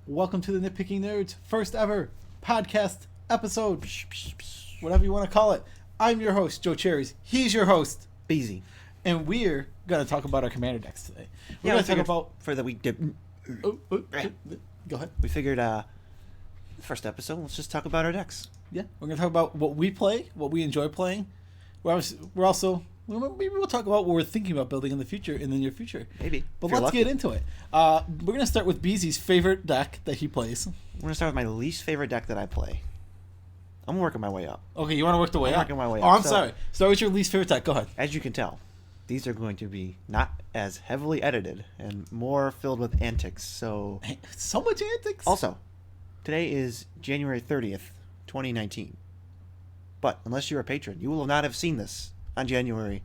Welcome to the Nitpicking Nerds first ever podcast episode. Whatever you want to call it. I'm your host, Joe Cherries. He's your host, Beezy. And we're going to talk about our commander decks today. We're Yeah, going to talk about... For the week dip. Go ahead. We figured, first episode, let's just talk about our decks. Yeah, we're going to talk about what we play, what we enjoy playing. Maybe we'll talk about what we're thinking about building in the near future. Maybe. But let's get into it. We're going to start with Beezy's favorite deck that he plays. We're going to start with my least favorite deck that I play. I'm working my way up. Okay, you want to work the way up? I'm working my way up. Oh, I'm sorry. Start with your least favorite deck. Go ahead. As you can tell, these are going to be not as heavily edited and more filled with antics. So much antics. Also, today is January 30th, 2019. But unless you're a patron, you will not have seen this on January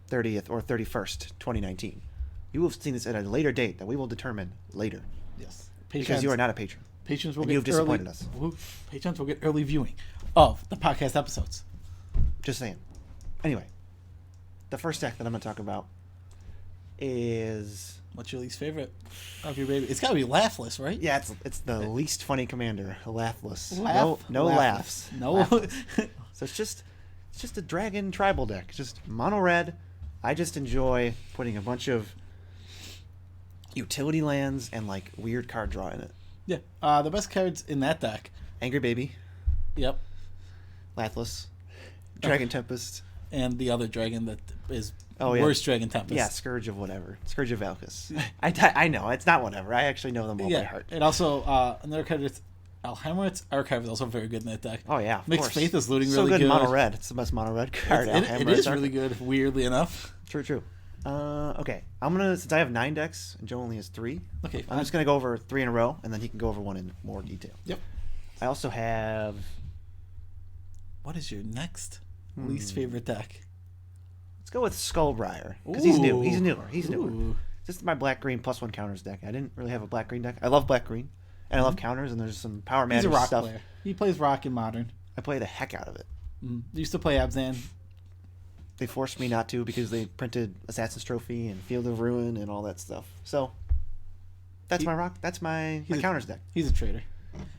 30th or 31st, 2019. You will have seen this at a later date that we will determine later. Yes. Because you are not a patron. Patrons will and you've disappointed us. Patrons will get early viewing of the podcast episodes. Just saying. Anyway, the first deck that I'm going to talk about is... What's your least favorite of your baby? It's got to be Laughless, right? Yeah, it's the least funny commander, Laughless. No Laughless. laughs. No. Laughless. So it's just a dragon tribal deck. It's just mono red. I just enjoy putting a bunch of utility lands and like weird card draw in it. Yeah. The best cards in that deck. Angry Baby. Yep. Laughless. Dragon Tempest. And the other dragon that is worse Dragon Tempest. Yeah, Scourge of whatever. Scourge of Valkus. I know. It's not whatever. I actually know them all by heart. And also, another card is Alhammer's Archive is also very good in that deck. Oh, yeah. Mixed Faith is looting really good. good. Mono red. It's the best mono red card. It is really good, weirdly enough. True. Okay. Since I have 9 decks and Joe only has 3. Okay, fine. I'm just going to go over 3 in a row, and then he can go over one in more detail. Yep. I also have... What is your next least favorite deck? Let's go with Skullbriar, because he's new. He's newer. Ooh. This is my black-green +1 counters deck. I didn't really have a black-green deck. I love black-green, and I love counters, and there's some power He's magic a rock stuff. player. He plays rock in Modern. I play the heck out of it. Used to play Abzan. They forced me not to because they printed Assassin's Trophy and Field of Ruin and all that stuff. So that's my rock. That's my counters deck. He's a traitor.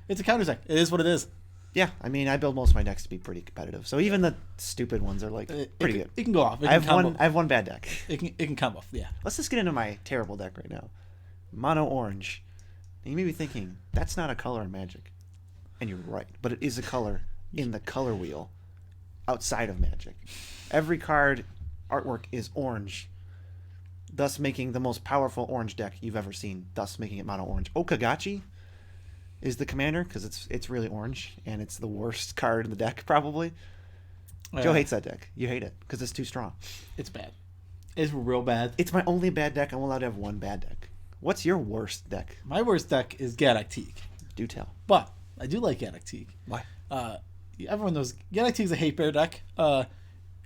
It's a counters deck. It is what it is. Yeah, I mean, I build most of my decks to be pretty competitive. So even the stupid ones are like pretty good. It can go off. I have one bad deck. It can come off. Yeah. Let's just get into my terrible deck right now. Mono orange. And you may be thinking that's not a color in Magic, and you're right. But it is a color in the color wheel outside of Magic. Every card artwork is orange, thus making the most powerful orange deck you've ever seen, thus making it mono orange. Okagachi is the commander because it's really orange, and it's the worst card in the deck, probably. Joe hates that deck. You hate it because it's too strong. It's bad. It's real bad. It's my only bad deck. I'm allowed to have one bad deck. What's your worst deck? My worst deck is Gaddock Teeg. Do tell. But I do like Gaddock Teeg. Why? Everyone knows Gaddock Teeg is a hate bear deck.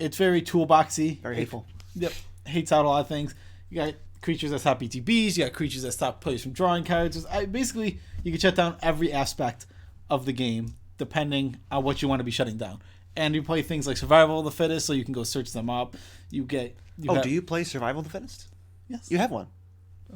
It's very toolboxy. Very hateful. Yep. Hates out a lot of things. You got creatures that stop BTBs. You got creatures that stop players from drawing cards. Basically, you can shut down every aspect of the game depending on what you want to be shutting down. And you play things like Survival of the Fittest, so you can go search them up. Do you play Survival of the Fittest? Yes. You have one?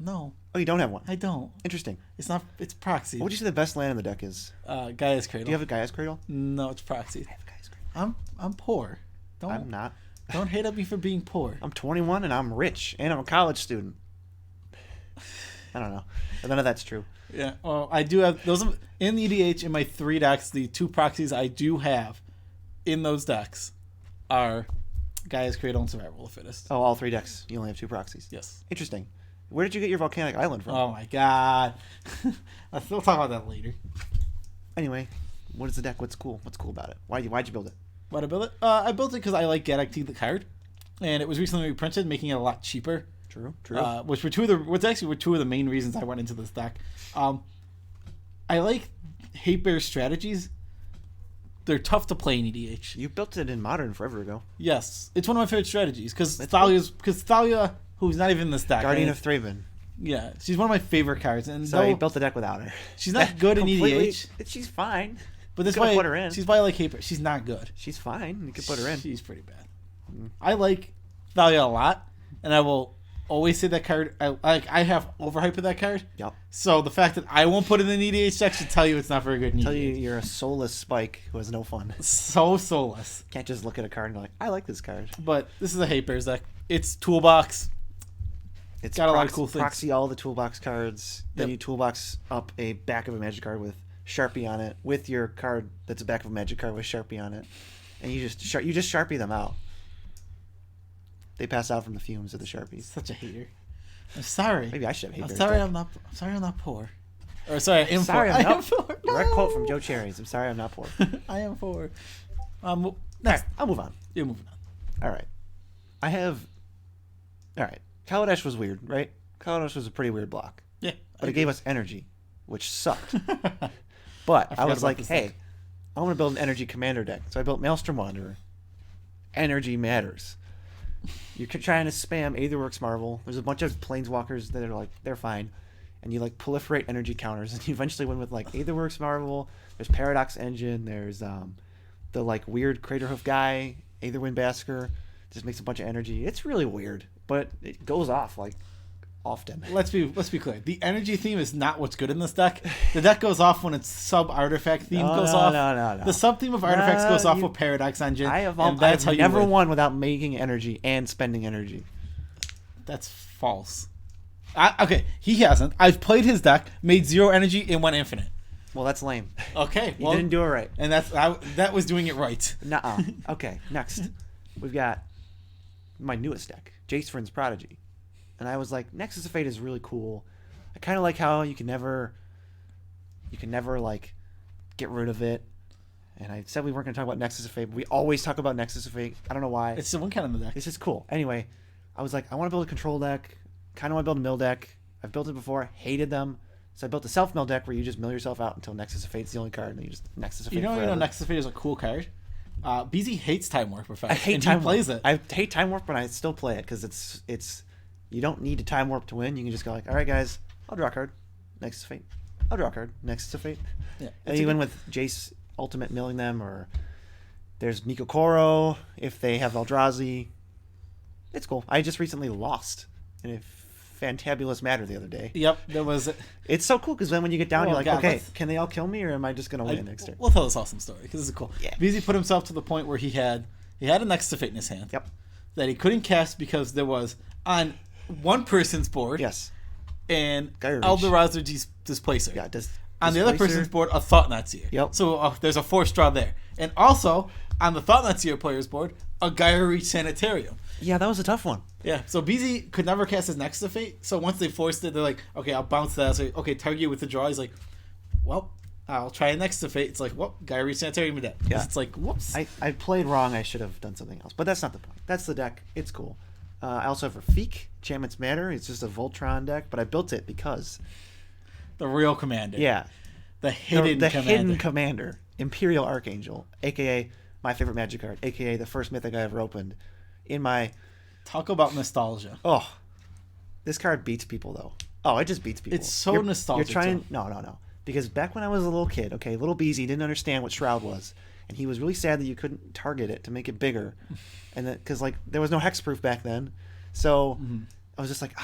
No. Oh, you don't have one? I don't. Interesting. It's proxy. What would you say the best land in the deck is? Gaia's Cradle. Do you have a Gaia's Cradle? No, it's proxy. I have a Gaia's Cradle. I'm poor. I'm not. Don't hate at me for being poor. I'm 21 and I'm rich and I'm a college student. I don't know. None of that's true. Yeah. Well, I do have those in the EDH in my 3 decks. The 2 proxies I do have in those decks are Gaia's Cradle and Survival of the Fittest. Oh, all 3 decks. You only have 2 proxies. Yes. Interesting. Where did you get your volcanic island from? Oh my god. We'll talk about that later. Anyway, what is the deck? What's cool? What's cool about it? Why'd you build it? Why'd I build it? I built it because I like Gaddock Teeg the card, and it was recently reprinted, making it a lot cheaper. True. Which were two of the main reasons I went into this deck. I like hate bear strategies. They're tough to play in EDH. You built it in Modern forever ago. Yes, it's one of my favorite strategies because Thalia, who's not even in this deck, Guardian of Thraben. Yeah, she's one of my favorite cards, and so you built the deck without her. She's not good in EDH. She's fine. But this why put her in. She's why I like hate bear. She's not good. She's fine. You can put her in. She's pretty bad. I like Thalia a lot, and I will always say that card. I have overhype of that card. Yep. So the fact that I won't put it in the EDH deck should tell you it's not very good. In Tell you EDH. you're a soulless Spike who has no fun. So soulless. Can't just look at a card and be like, I like this card. But this is a hate bears deck. It's toolbox. It's got a lot of cool things. Proxy all the toolbox cards. Then Yep. you toolbox up a back of a Magic card with Sharpie on it, with your card that's a back of a Magic card with Sharpie on it, and you just Sharpie them out. They pass out from the fumes of the Sharpies. Such a hater. I'm sorry. Maybe I should have hate I'm bears sorry. deck. I'm sorry. I'm not poor. Or sorry, I am Sorry, poor. I'm I not- am poor. Direct No. quote from Joe Cherries. I'm sorry, I'm not poor. I am poor. All Next, right, I'll move on. you're moving on. All right, All right, Kaladesh was weird, right? Kaladesh was a pretty weird block, Yeah, but it gave us energy, which sucked. I But I forgot was about like, this hey, deck. I want to build an energy commander deck. So I built Maelstrom Wanderer. Energy matters. You're trying to spam Aetherworks Marvel. There's a bunch of planeswalkers that are like, they're fine. And you like proliferate energy counters. And you eventually win with like Aetherworks Marvel. There's Paradox Engine. There's the like weird Craterhoof guy, Aetherwind Basker. Just makes a bunch of energy. It's really weird. But it goes off like often. Let's be clear. The energy theme is not what's good in this deck. The deck goes off when its sub artifact theme goes off. No. The sub theme of artifacts goes off with Paradox Engine. I've never won without making energy and spending energy. That's false. Okay, he hasn't. I've played his deck, made 0 energy, and went infinite. Well, that's lame. Okay, You didn't do it right. And that was doing it right. Nuh-uh. Okay, next. We've got my newest deck, Jace Friend's Prodigy. And I was like, Nexus of Fate is really cool. I kind of like how you can never like get rid of it. And I said we weren't going to talk about Nexus of Fate, but we always talk about Nexus of Fate. I don't know why. It's the one kind of the deck. This is cool. Anyway, I was like, I want to build a control deck. Kind of want to build a mill deck. I've built it before. Hated them. So I built a self-mill deck where you just mill yourself out until Nexus of Fate's the only card, and then you just Nexus of Fate forever. Nexus of Fate is a cool card. Beezy hates Time Warp Effect. I hate and Time he Warp. plays it. I hate Time Warp, but I still play it because it's you don't need to Time Warp to win. You can just go like, all right, guys, I'll draw a card. Nexus of Fate. I'll draw a card. Nexus of Fate. Yeah, And you win with Jace Ultimate milling them, or there's Miko Koro if they have Eldrazi. It's cool. I just recently lost in a fantabulous matter the other day. Yep, there was. It's so cool because then when you get down, Oh, you're like, God, okay, let's- can they all kill me, or am I just gonna win next turn? We'll tell this awesome story because this is cool. Yeah. Beezy put himself to the point where he had a Nexus of Fate in his hand. Yep. That he couldn't cast because there was on one person's board. Yes. And Gyro Reach. Eldorado Displacer. Yeah. On the other person's board, a Thought Seer. Yep. So there's a force draw there. And also, on the Thought Seer player's board, a Gyro Reach Sanitarium. Yeah, that was a tough one. Yeah, so Beezy could never cast his Nexus of Fate. So once they forced it, they're like, okay, I'll bounce that. So, okay, target with the draw. He's like, well, I'll try a Nexus of Fate. It's like, well, Gyro Reach Sanitarium in dead. Yeah. It's like, whoops. I played wrong. I should have done something else. But that's not the point. That's the deck. It's cool. I also have Rafik, Enchantments Matter. It's just a Voltron deck, but I built it because... The real commander. Yeah. The hidden the commander. hidden commander. Imperial Archangel, a.k.a. my favorite Magic card, a.k.a. the first Mythic I ever opened. In my... Talk about nostalgia. Oh. This card beats people, though. Oh, it just beats people. It's so nostalgic, You're trying... too. No. Because back when I was a little kid, okay, little Beezy didn't understand what Shroud was. And he was really sad that you couldn't target it to make it bigger. And that, because, like, there was no hexproof back then. So I was just like,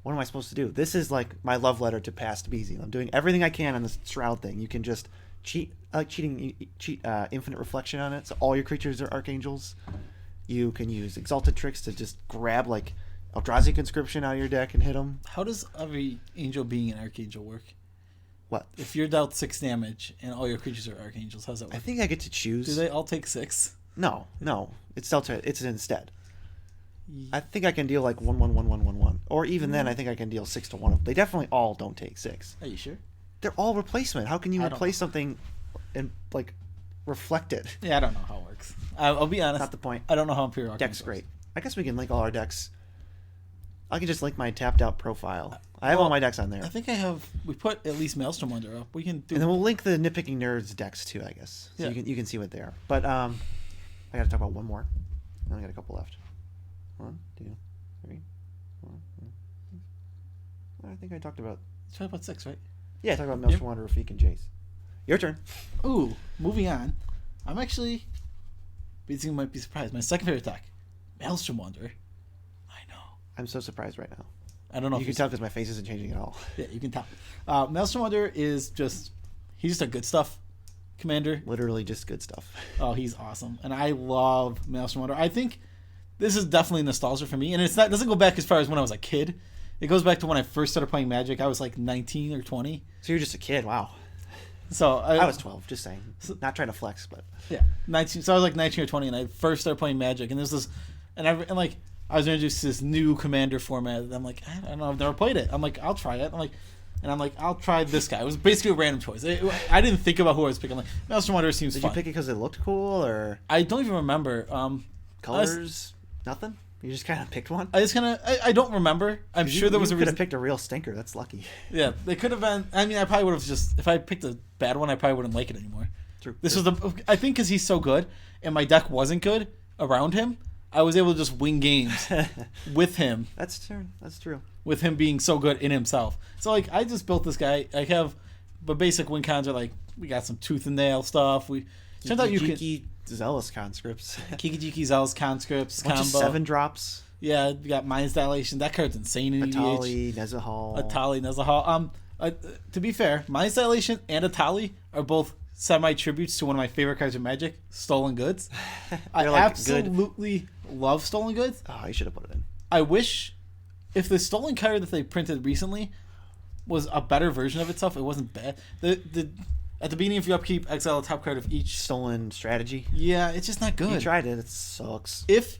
what am I supposed to do? This is, like, my love letter to past Beezy. I'm doing everything I can on this Shroud thing. You can just cheat. I like cheating. You cheat Infinite Reflection on it. So all your creatures are Archangels. You can use Exalted Tricks to just grab, like, Eldrazi Conscription out of your deck and hit them. How does every angel being an archangel work? What? If you're dealt 6 damage and all your creatures are archangels, how's that work? I think I get to choose. Do they all take 6? No. It's Delta. It's instead. I think I can deal like 1/1/1/1/1/1, or even then I think I can deal 6 to 1. They definitely all don't take 6. Are you sure? They're all replacement. How can you I don't replace something and like reflect it? Yeah, I don't know how it works. I'll be honest. Not the point. I don't know how Imperial Deck's Archangel great. I guess we can link all our decks. I can just link my tapped out profile. I have all my decks on there. I think I have. We put at least Maelstrom Wanderer up. We can do. And then we'll link the Nitpicking Nerds decks too, I guess. So Yeah. you can see what they are. But I got to talk about one more. I only got a couple left. 1, 2, 3, 4, 5. I think I talked about. Try about 6, right? Yeah, I talked about Maelstrom Wanderer, Rafik, and Jace. Your turn. Ooh, moving on. I'm actually. Beezy might be surprised. My second favorite deck, Maelstrom Wanderer. I know. I'm so surprised right now. I don't know You if can tell because my face isn't changing at all. Yeah, you can tell. Maelstrom Wanderer is just he's just a good stuff commander. Literally just good stuff. Oh, he's awesome, and I love Maelstrom Wanderer. I think this is definitely nostalgia for me, and it doesn't go back as far as when I was a kid. It goes back to when I first started playing Magic. I was like 19 or 20. So you're just a kid. Wow. So I was 12. Just saying. Not trying to flex, but yeah, 19. So I was like 19 or 20, and I first started playing Magic, and there's this, and I was introduced to this new commander format. And I'm like, I don't know, I've never played it. I'm like, I'll try it. I'm like, I'll try this guy. It was basically a random choice. I didn't think about who I was picking. I'm like, Maelstrom Wanderer seems did fun. you pick it because it looked cool or I don't even remember. colors? Nothing. You just kind of picked one. I don't remember. I'm sure there was a You could reason. have picked a real stinker. That's lucky. Yeah, they could have been. I mean, I probably would have just if I picked a bad one, I probably wouldn't like it anymore. True. This was I think because he's so good, and my deck wasn't good around him. I was able to just win games with him. That's true. That's true. With him being so good in himself. So like, I just built this guy. I have, but basic win cons are like we got some tooth and nail stuff. Turns out you can Zealous conscripts. Kiki Zealous conscripts Bunch combo. of 7-drops. Yeah, you got Mind's Dilation. That card's insane in Atali, EDH. Nezahal. Atali, Nezahal. To be fair, Mind's Dilation and Atali are both semi-tributes to one of my favorite cards in Magic, Stolen Goods. I like absolutely love Stolen Goods. Oh, you should have put it in. I wish if the Stolen card that they printed recently was a better version of itself, it wasn't bad. At the beginning of your upkeep, exile a top card of each. Stolen strategy. Yeah, it's just not good. You tried it. It sucks. If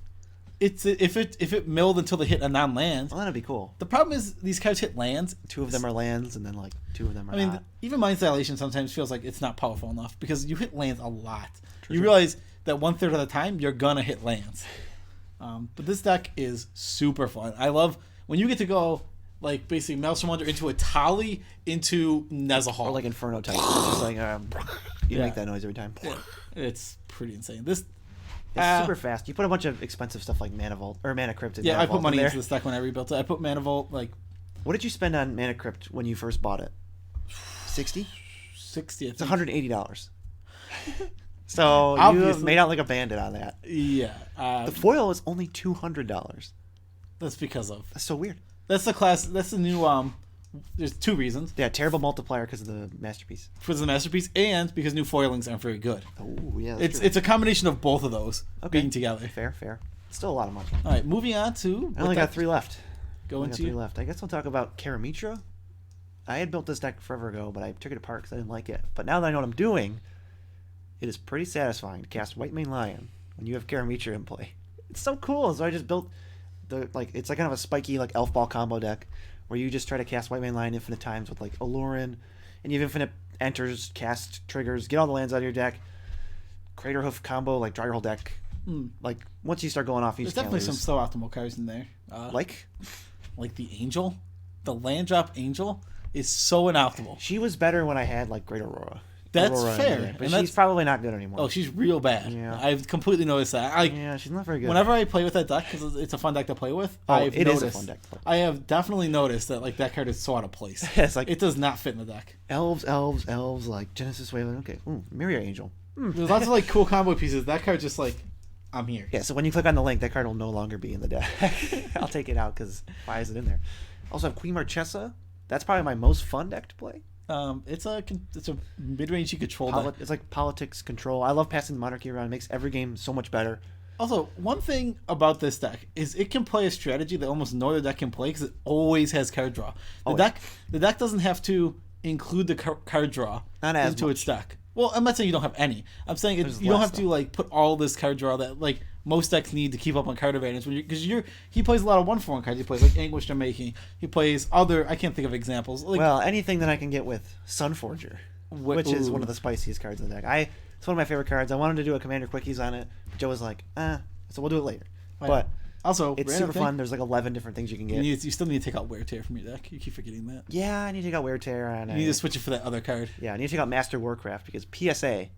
it milled until they hit a non-land. Well, that'd be cool. The problem is these cards hit lands. 2 of them are lands, and then like 2 of them are not. Even Mind's Dilation sometimes feels like it's not powerful enough because you hit lands a lot. You realize that 1/3 of the time you're gonna hit lands. But this deck is super fun. I love when you get to go like basically Maelstrom Wanderer into a Tali into Nezahal. Or like Inferno type. It's just like you make that noise every time. Yeah. It's pretty insane. This it's super fast. You put a bunch of expensive stuff like Mana Vault or Mana Crypt in Yeah, Mana I put Vault money in there. into this deck when I rebuilt it. I put Mana Vault like What did you spend on Mana Crypt when you first bought it? 60? 60. It's $180. So you Obviously. made out like a bandit on that. Yeah. The foil is only $200. That's because of That's so weird. that's the class. That's the new. There's 2 reasons. Yeah, terrible multiplier because of the masterpiece. For the masterpiece, and because new foilings aren't very good. Oh yeah, It's a combination of both of those being together. Fair. Still a lot of money. All right, moving on to. I only got 3 left. Go into 3 left. I guess I'll talk about Karametra. I had built this deck forever ago, but I took it apart because I didn't like it. But now that I know what I'm doing, it is pretty satisfying to cast White Mane Lion when you have Karametra in play. It's so cool. So I just built it's like kind of a spiky like elf ball combo deck where you just try to cast White Mane Lion infinite times with like Alurin, and you have infinite enters, cast triggers, get all the lands out of your deck. Crater Hoof combo like draw your whole deck. Like once you start going off, you There's just can't definitely some lose. so optimal cards in there. Like the Angel, the land drop Angel is so inoptimal. she was better when I had like Great Aurora. That's Aurora in fair, there, but and she's that's- probably not good anymore. Oh, she's real bad. Yeah. I've completely noticed that. Yeah, she's not very good. Whenever I play with that deck, because it's a fun deck to play with, It is a fun deck to play with. I have definitely noticed that like that card is so out of place. It's like it does not fit in the deck. elves, like Genesis Wave. Okay, Myria Angel. There's lots of like cool combo pieces. That card just like, I'm here. Yeah, so when you click on the link, that card will no longer be in the deck. I'll take it out because why is it in there? Also, I have Queen Marchesa. That's probably my most fun deck to play. It's a mid-range control deck. It's like politics control. I love passing the monarchy around. It makes every game so much better. Also, one thing about this deck is it can play a strategy that almost no other deck can play because it always has card draw. The deck doesn't have to include the card draw Not as into much. its deck. Well, I'm not saying you don't have any. I'm saying you don't less, have to like put all this card draw that like most decks need to keep up on card advantage. Because he plays a lot of 1/1 cards. He plays like Anguished Unmaking. He plays other. I can't think of examples. Like, Well, anything that I can get with Sunforger, which is one of the spiciest cards in the deck. It's one of my favorite cards. I wanted to do a Commander Quickies on it. Joe was like, so we'll do it later. But also, it's random super thing, fun. There's like 11 different things you can get. You still need to take out Wear Tear from your deck. You keep forgetting that. Yeah, I need to take out Wear Tear. And You need to switch it for that other card. Yeah, I need to take out Master Warcraft because PSA,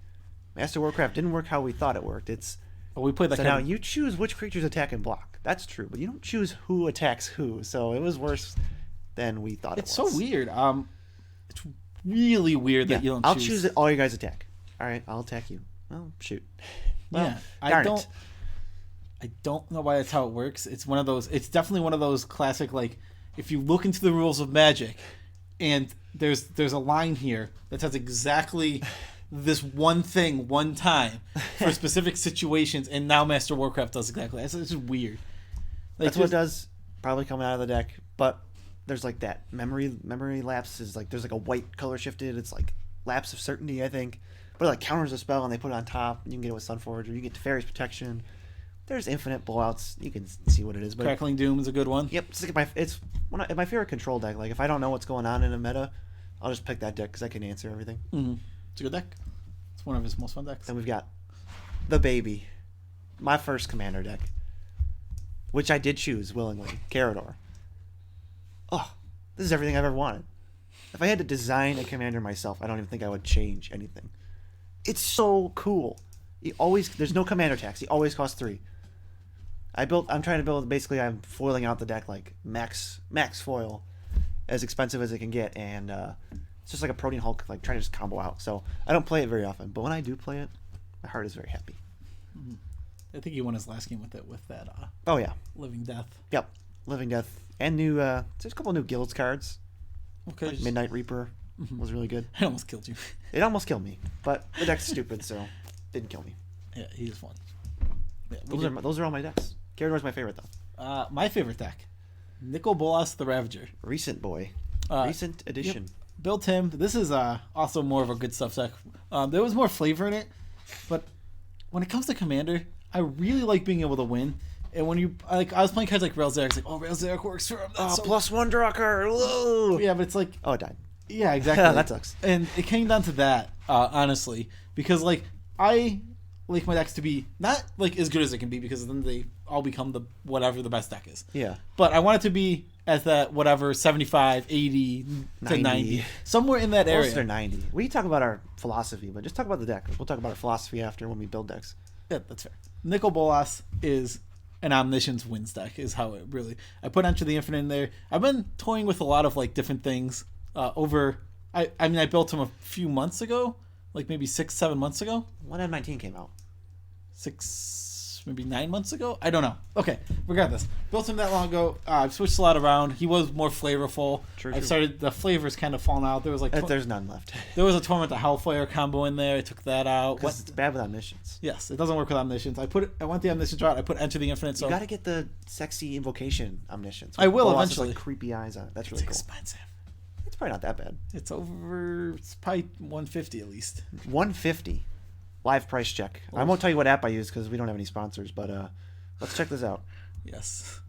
Master Warcraft didn't work how we thought it worked. We played that So card. now you choose which creatures attack and block. That's true, but you don't choose who attacks who. So it was worse than we thought it was. It's so weird. It's really weird that you don't. I'll choose that all you guys attack. All right, I'll attack you. Well, shoot. Well, Yeah, darn it. I don't know why that's how it works. It's one of those. It's definitely one of those classic like if you look into the rules of Magic, and there's a line here that says exactly this one thing one time for specific situations, and now Master Warcraft does exactly that. It's just weird. Like, That's what it does, probably coming out of the deck, but there's like that memory lapse is like, there's like a white color shifted, it's like lapse of certainty, I think, but it like counters a spell and they put it on top. You can get it with Sunforger, you get Teferi's Protection. There's infinite blowouts. You can see what it is. But Crackling Doom is a good one. Yep, it's my favorite control deck. Like if I don't know what's going on in a meta, I'll just pick that deck because I can answer everything. Mm-hmm. It's a good deck. It's one of his most fun decks. Then we've got the baby, my first commander deck, which I did choose willingly, Karador. Oh, this is everything I've ever wanted. If I had to design a commander myself, I don't even think I would change anything. It's so cool. There's no commander tax. He always costs 3. I'm trying to build, basically I'm foiling out the deck like max foil, as expensive as it can get, and it's just like a Protean Hulk, like trying to just combo out. So I don't play it very often, but when I do play it, my heart is very happy. Mm-hmm. I think he won his last game with that oh yeah, Living Death. Yep, Living Death, and new there's a couple new guilds cards. Okay, like Midnight Reaper was really good. It almost killed you. It almost killed me, but the deck's stupid, so didn't kill me. Yeah, he's fun. Yeah, those are all my decks. Karador's my favorite though. My favorite deck, Bolas the Ravager. Recent boy. Recent edition. Yep. Built him. This is also more of a good stuff deck. There was more flavor in it, but when it comes to Commander, I really like being able to win. And when you I was playing cards like Rail's Derek, it's like, oh, Rail's Derek works for him. +1 draw card. Whoa. Yeah, but it's like, oh, it died. Yeah, exactly. That sucks. And it came down to that, honestly, because like I like my decks to be not like as good as it can be, because then they all become the whatever the best deck is. Yeah. But I want it to be at that whatever 75, 80 to 90, somewhere in that area. Closer to 90. We talk about our philosophy, but just talk about the deck. We'll talk about our philosophy after when we build decks. Yeah, that's fair. Bolas is an Omniscience wins deck, is how it really. I put Enter the Infinite in there. I've been toying with a lot of like different things over. I mean, I built him a few months ago, like maybe 6-7 months ago. When M19 came out? 9 months ago. I don't know. Okay, regardless, built him that long ago. I've switched a lot around. He was more flavorful. True. I started the flavors kind of falling out. There was like there's none left. There was a Torment to Hellfire combo in there. I took that out. Because it's bad with Omniscience. Yes, it doesn't work with Omniscience. I want the Omniscience route. I put Enter the Infinite. So you got to get the sexy Invocation Omniscience. I will Bolas eventually. Like creepy eyes on it. That's really cool. It's expensive. It's probably not that bad. It's probably 150 at least. 150. Live price check. I won't tell you what app I use because we don't have any sponsors, but let's check this out. Yes.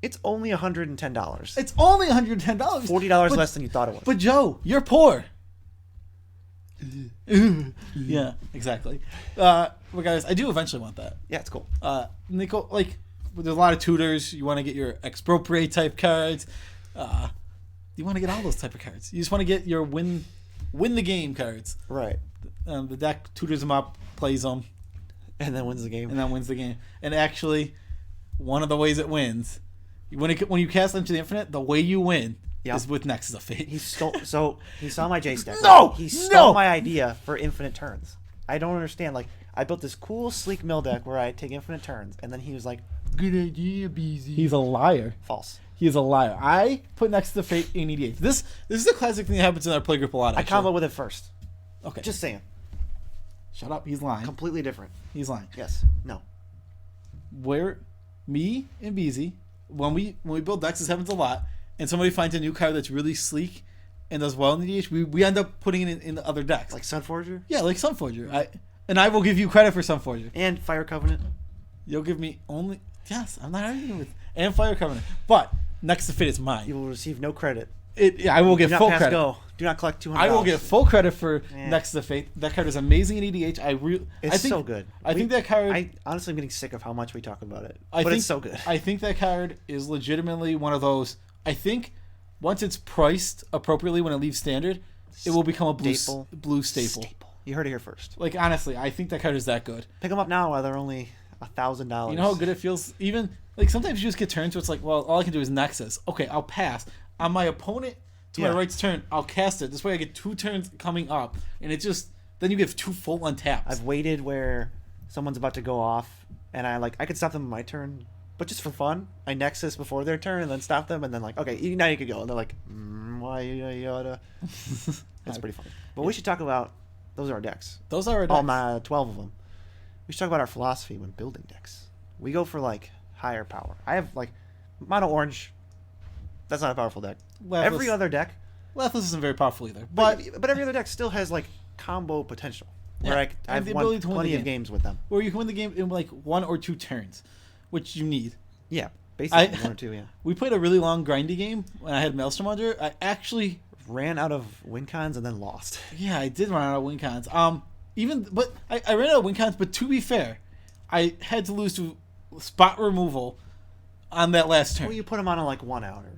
It's only $110. It's only $110. $40 less than you thought it was. But Joe, you're poor. Yeah, exactly. But guys, I do eventually want that. Yeah, it's cool. Nico, like, there's a lot of tutors. You want to get your expropriate type cards. You want to get all those type of cards. You just want to get your win the game cards. Right. The deck tutors them up, plays them, and then wins the game. And actually, one of the ways it wins, when you cast Into the Infinite, the way you win is with Nexus of Fate. He saw my Jace deck. No, he stole my idea for infinite turns. I don't understand. Like, I built this cool sleek mill deck where I take infinite turns, and then he was like, "Good idea, Beezy." He's a liar. False. He is a liar. I put Nexus of Fate in EDH. This is a classic thing that happens in our playgroup a lot. I combo with it first. Okay. Just saying. Shut up. He's lying. Completely different. He's lying. Yes. No. Where me and Beezy, when we build decks, this happens a lot, and somebody finds a new card that's really sleek and does well in EDH, we end up putting it in the other decks. Like Sunforger? Yeah, like Sunforger. I will give you credit for Sunforger. And Fire Covenant. You'll give me only... Yes, I'm not arguing with... And Fire Covenant. But Nexus of Fate is mine. You will receive no credit. I will get full credit. Go. Do not collect $200. I will get full credit for Nexus of Fate. That card is amazing in EDH. I think so good. I think that card... honestly, I'm getting sick of how much we talk about it. It's so good. I think that card is legitimately one of those... I think once it's priced appropriately when it leaves standard, it will become a blue staple. You heard it here first. Like, honestly, I think that card is that good. Pick them up now while they're only $1,000. You know how good it feels? Even, like, sometimes you just get turns where it's like, well, all I can do is Nexus. Okay, I'll pass. On my opponent to my right's turn, I'll cast it. This way I get 2 turns coming up. And it just, then you get 2 full untaps. I've waited where someone's about to go off, and I could stop them on my turn, But just for fun, I Nexus before their turn and then stop them and then like, okay, now you can go. And they're like, why yada? That's pretty funny. But we should talk about, those are our decks. Those are our decks. All my 12 of them. We should talk about our philosophy when building decks. We go for like higher power. I have like mono orange. That's not a powerful deck. Lethless. Every other deck. Lethless isn't very powerful either. But every other deck still has like combo potential. Where Yeah, I have the won ability to win plenty the of game. games with them. where you can win the game in like 1 or 2 turns, which you need. Yeah, basically 1 or 2, yeah. We played a really long grindy game when I had Maelstrom Wanderer. I actually Ran out of win cons and then lost. Yeah, I did run out of win cons. I ran out of win cons, but to be fair, I had to lose to spot removal on that last turn. Well, you put them on a like 1 outer.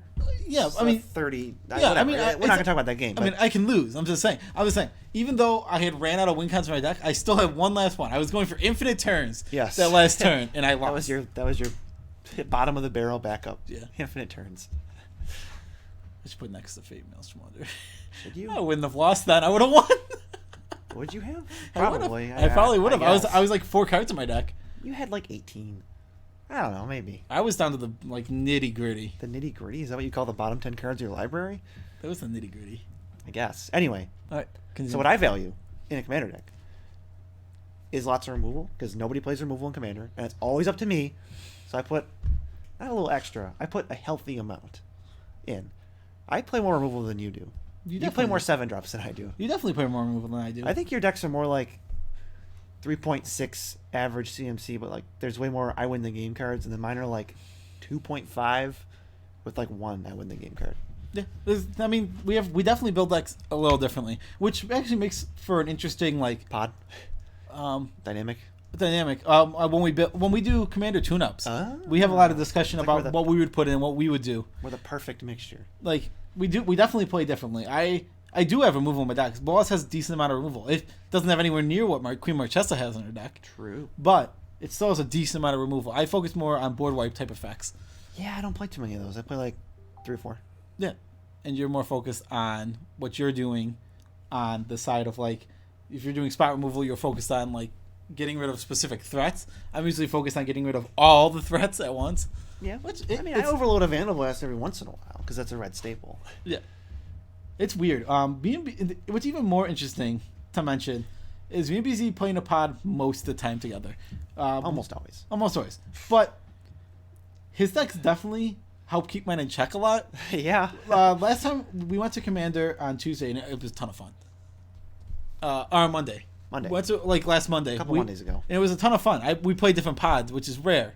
Yeah, So I mean 30. yeah, Whatever. I mean, we're not gonna talk about that game. I mean, I can lose. I'm just saying. I was saying, even though I had ran out of win cons from my deck, I still had one last one. I was going for infinite turns. Yes. That last turn, and I lost. that was your bottom of the barrel backup. Yeah. Infinite turns. I should put Nexus of Fate Maelstrom Wanderer. Should you? I wouldn't have lost then. I would have won. Would you have? I would've. Probably. I probably would have. guess. I was like 4 cards in my deck. You had like 18. I don't know, maybe. I was down to the like nitty gritty. The nitty gritty? Is that what you call the bottom 10 cards of your library? That was the nitty gritty. I guess. Anyway, All right. so what I value in a commander deck is lots of removal, because nobody plays removal in commander, and it's always up to me. So I put, not a little extra, I put a healthy amount in. I play more removal than you do. You play definitely- more 7-drops than I do. You definitely play more removal than I do. I think your decks are more like 3.6 average CMC, but like there's way more I win the game cards, and then mine are like 2.5 with like 1 I win the game card. Yeah, I mean, we definitely build decks a little differently, which actually makes for an interesting like Pod dynamic. dynamic. When we do commander tune-ups, Ah. we have a lot of discussion It's like about we're what we would put in, what we would do. We're the perfect mixture. Like we definitely play differently. I do have removal in my deck. Bolas has a decent amount of removal. It doesn't have anywhere near what Queen Marchesa has in her deck, True. but it still has a decent amount of removal. I focus more on board wipe type effects. Yeah, I don't play too many of those. I play like 3 or 4. Yeah, and you're more focused on what you're doing on the side of like, if you're doing spot removal, you're focused on like getting rid of specific threats. I'm usually focused on getting rid of all the threats at once. Yeah, Which I overload a Vandal Blast every once in a while because that's a red staple. Yeah, it's weird. What's even more interesting to mention is me and Beezy playing a pod most of the time together. Almost always. Almost always. But his decks definitely help keep mine in check a lot. Yeah. Last time we went to Commander on Tuesday, and it was a ton of fun. Or Monday. Monday. We went to like last Monday. A couple Mondays ago. And it was a ton of fun. We played different pods, which is rare.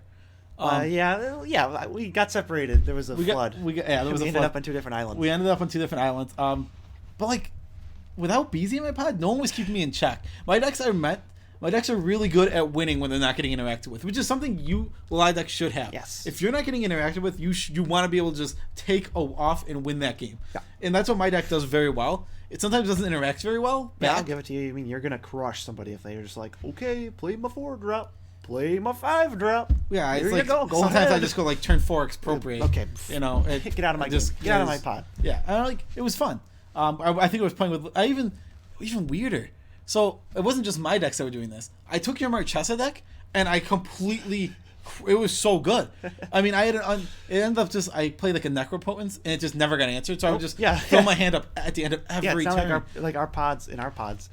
Yeah. We got separated. There was a flood. There was we a ended flood. up on 2 different islands. We ended up on 2 different islands. But like, without Beezy in my pod, no one was keeping me in check. My decks are really good at winning when they're not getting interacted with, which is something a lot of decks should have. Yes. If you're not getting interacted with, you want to be able to just take off and win that game. Yeah. And that's what my deck does very well. It sometimes doesn't interact very well. Yeah, I'll back. give it to you. I mean, you're gonna crush somebody if they're just like, okay, play my 4-drop, play my 5-drop. Yeah, it's Here like you go. Go sometimes ahead. I just go like turn 4 expropriate. Okay. You know, Get out of my game. Get out of my pod. Yeah, I like it was fun. I think I was playing with even weirder. So it wasn't just my decks that were doing this. I took your Marchesa deck and I completely. It was so good. I mean, it ended up just I played like a Necropotence and it just never got answered. So I would just throw my hand up at the end of every it's not turn. like our pods. In our pods,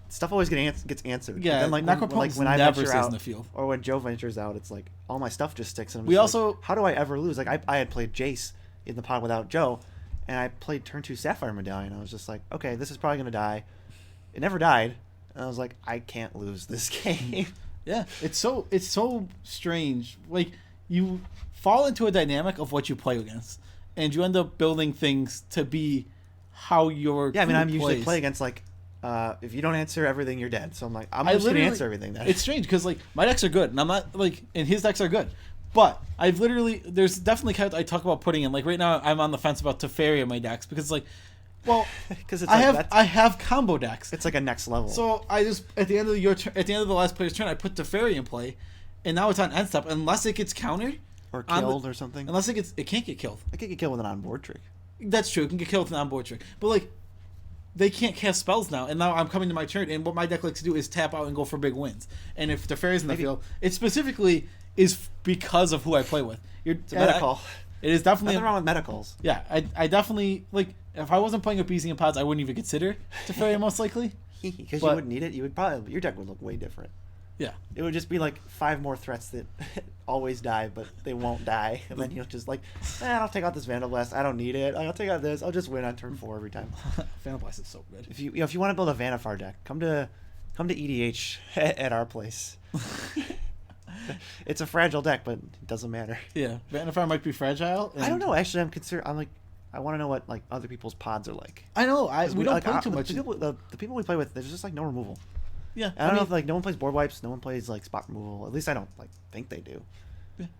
stuff always gets answered. Yeah, But then, like Necropotence when I never venture stays out, in the field. or when Joe ventures out, it's like all my stuff just sticks. And I'm We just also- like, how do I ever lose? Like I had played Jace in the pod without Joe, and I played turn 2 Sapphire Medallion. I was just like, okay, this is probably gonna die. It never died, and I was like, I can't lose this game. Yeah, it's so strange. Like you fall into a dynamic of what you play against, and you end up building things to be how your Yeah, I mean, crew I'm usually plays. play against like, if you don't answer everything, you're dead. So I'm like, I'm I just gonna literally- answer everything then. It's strange because like my decks are good, and I'm not like, and his decks are good, but there's definitely cards I talk about putting in. Like right now, I'm on the fence about Teferi in my decks because like, well, because I have combo decks. it's like a next level. So I just at the end of the last player's turn, I put Teferi in play, and now it's on end step unless it gets countered or on killed or something. Unless it can't get killed. I could get killed with an onboard trick. That's true. It can get killed with an onboard trick, but like. They can't cast spells now, and now I'm coming to my turn, and what my deck likes to do is tap out and go for big wins. And if Teferi's in the field, it's specifically is because of who I play with. It's a medical. It is definitely Nothing wrong with medicals. Yeah, I definitely like. If I wasn't playing with Beezy and Pods, I wouldn't even consider Teferi most likely. Because you wouldn't need it. You would probably your deck would look way different. Yeah, it would just be like 5 more threats that always die, but they won't die. And then you'll just like, I'll take out this Vandal Blast. I don't need it. I'll take out this. I'll just win on turn 4 every time. Vandal Blast is so good. If you want to build a Vanifar deck, come to EDH at our place. It's a fragile deck, but it doesn't matter. Yeah, Vanifar might be fragile. I don't know. Actually, I want to know what like other people's pods are like. I know. We don't like, play too much. The people we play with, there's just like no removal. Yeah, I don't know if like no one plays board wipes, no one plays like spot removal. At least I don't like think they do.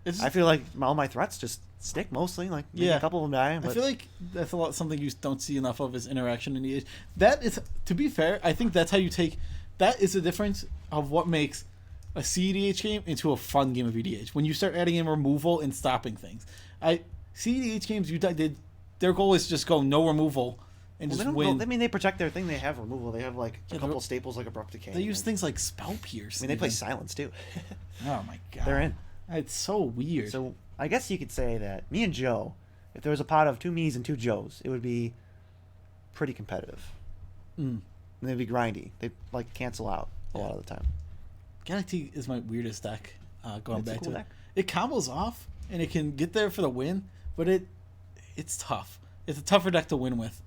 I feel like all my threats just stick mostly. Like maybe a couple of them die. But I feel like that's something you don't see enough of is interaction in EDH. That is, to be fair, I think that's how you take. That is the difference of what makes a CEDH game into a fun game of EDH. When you start adding in removal and stopping things. CEDH games you did. Their goal is just go no removal and just win. I mean, they protect their thing. They have removal. They have like a couple staples like Abrupt Decay. They use things like Spell Pierce. I mean, they play Silence too. Oh my god, they're in. It's so weird. So I guess you could say that me and Joe, if there was a pot of 2 me's and 2 Joes, it would be pretty competitive. And they'd be grindy. They'd like cancel out a lot of the time. Gaddock Teeg is my weirdest deck. Going It's back a cool to deck. it combos off and it can get there for the win, but it's tough. It's a tougher deck to win with,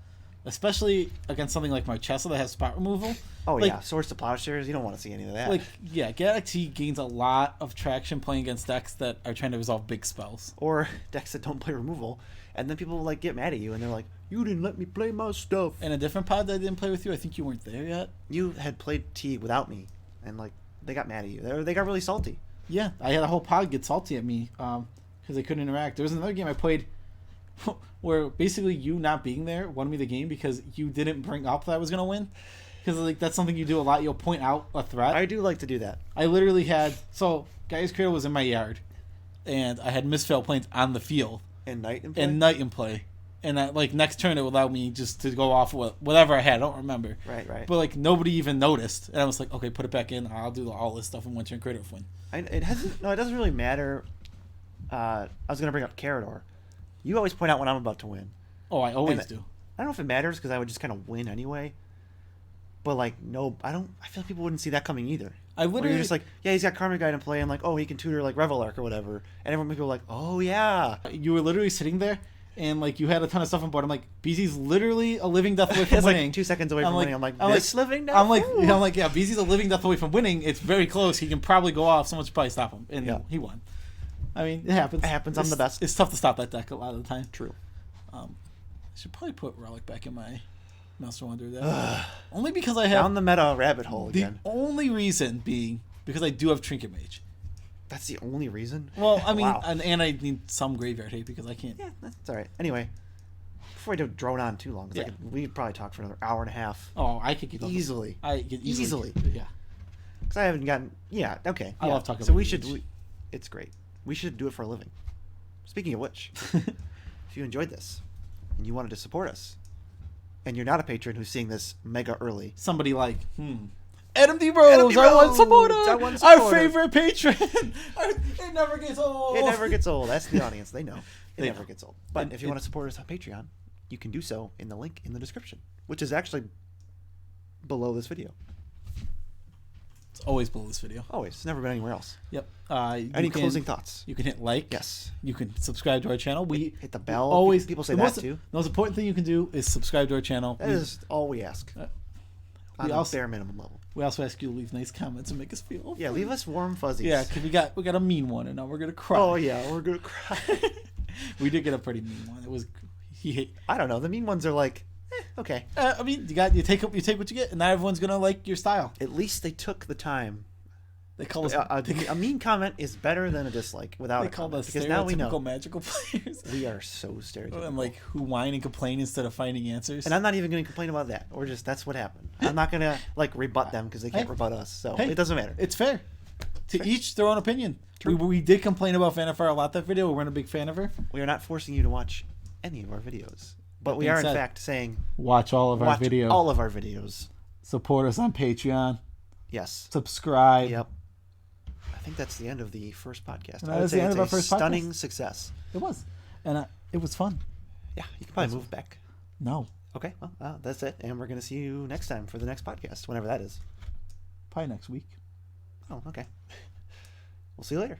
especially against something like Marchesa that has spot removal. Oh like, yeah, Swords to Plowshares. You don't want to see any of that. Like Gaddock Teeg gains a lot of traction playing against decks that are trying to resolve big spells or decks that don't play removal, and then people like get mad at you and they're like, "You didn't let me play my stuff." And a different pod that I didn't play with you, I think you weren't there yet. You had played Teague without me, and like they got mad at you. They got really salty. Yeah, I had a whole pod get salty at me because they couldn't interact. There was another game I played where basically you not being there won me the game because you didn't bring up that I was gonna win. Because like that's something you do a lot. You'll point out a threat. I do like to do that. I literally had Guy's Cradle was in my yard, and I had Misfail Plains on the field And Night in play. And that, like next turn it allowed me just to go off with whatever I had. I don't remember. Right. But like nobody even noticed, and I was like, okay, put it back in. I'll do all this stuff in one turn Cradle win. It doesn't really matter. I was gonna bring up Karador. You always point out when I'm about to win. Oh, I always do. I don't know if it matters because I would just kind of win anyway. But like, no, I don't. I feel like people wouldn't see that coming either. Or you're just like, yeah, he's got Karmic Guide in play, and like, oh, he can tutor like Revelark or whatever, and everyone would go like, oh yeah. You were literally sitting there, and like you had a ton of stuff on board. I'm like, Beezy's literally a living death away from winning. Like 2 seconds away from winning. I'm like, living death. I'm like, yeah, Beezy's a living death away from winning. It's very close. He can probably go off. Someone should probably stop him, and he won. I mean, it happens. It happens. I'm the best. It's tough to stop that deck a lot of the time. True. I should probably put Relic back in my Maelstrom Wanderer deck. Only because I have down the meta rabbit hole again. The only reason being because I do have Trinket Mage. That's the only reason? Well, I mean, wow. and I need some graveyard hate because I can't. Yeah, that's all right. Anyway, before I don't drone on too long, because we'd probably talk for another hour and a half. Oh, I could keep easily. I could easily. Yeah. Because I haven't gotten. Yeah. Okay. I love talking. So about we should. It's great. We should do it for a living. Speaking of which, if you enjoyed this and you wanted to support us, and you're not a patron who's seeing this mega early, somebody like Adam D. Rose, our one supporter, our favorite patron. It never gets old. It never gets old. That's the audience. They know. It never gets old. But if you want to support us on Patreon, you can do so in the link in the description, which is actually below this video. It's always below this video. Always. It's never been anywhere else. Yep. Any closing thoughts? You can hit like. Yes. You can subscribe to our channel. Hit the bell. Always. People say that too. The most important thing you can do is subscribe to our channel. That is all we ask. On a bare minimum level. We also ask you to leave nice comments and make us feel. Yeah, leave us warm fuzzies. Yeah, because we got a mean one, and now we're gonna cry. Oh yeah, we're gonna cry. We did get a pretty mean one. It was. I don't know. The mean ones are like, okay. I mean, you take what you get, and not everyone's gonna like your style. At least they took the time. They call us a mean comment is better than a dislike without they a comment. Call us because now we know magical players. We are so stereotypical. And like who whine and complain instead of finding answers. And I'm not even going to complain about that. Or just that's what happened. I'm not going to like rebut them because they can't rebut us. So it doesn't matter. It's fair. To each their own opinion. We did complain about Vanifar a lot that video. We weren't a big fan of her. We are not forcing you to watch any of our videos, but we are in fact saying watch all of our videos. All of our videos. Support us on Patreon. Yes. Subscribe. Yep. think that's the end of the first podcast. And I that would is say the end it's of our a first stunning podcast. success. It was, and it was fun. Yeah, you can probably move back. No, Okay, well, that's it. And we're going to see you next time for the next podcast, whenever that is. probably next week. Oh, okay. We'll see you later.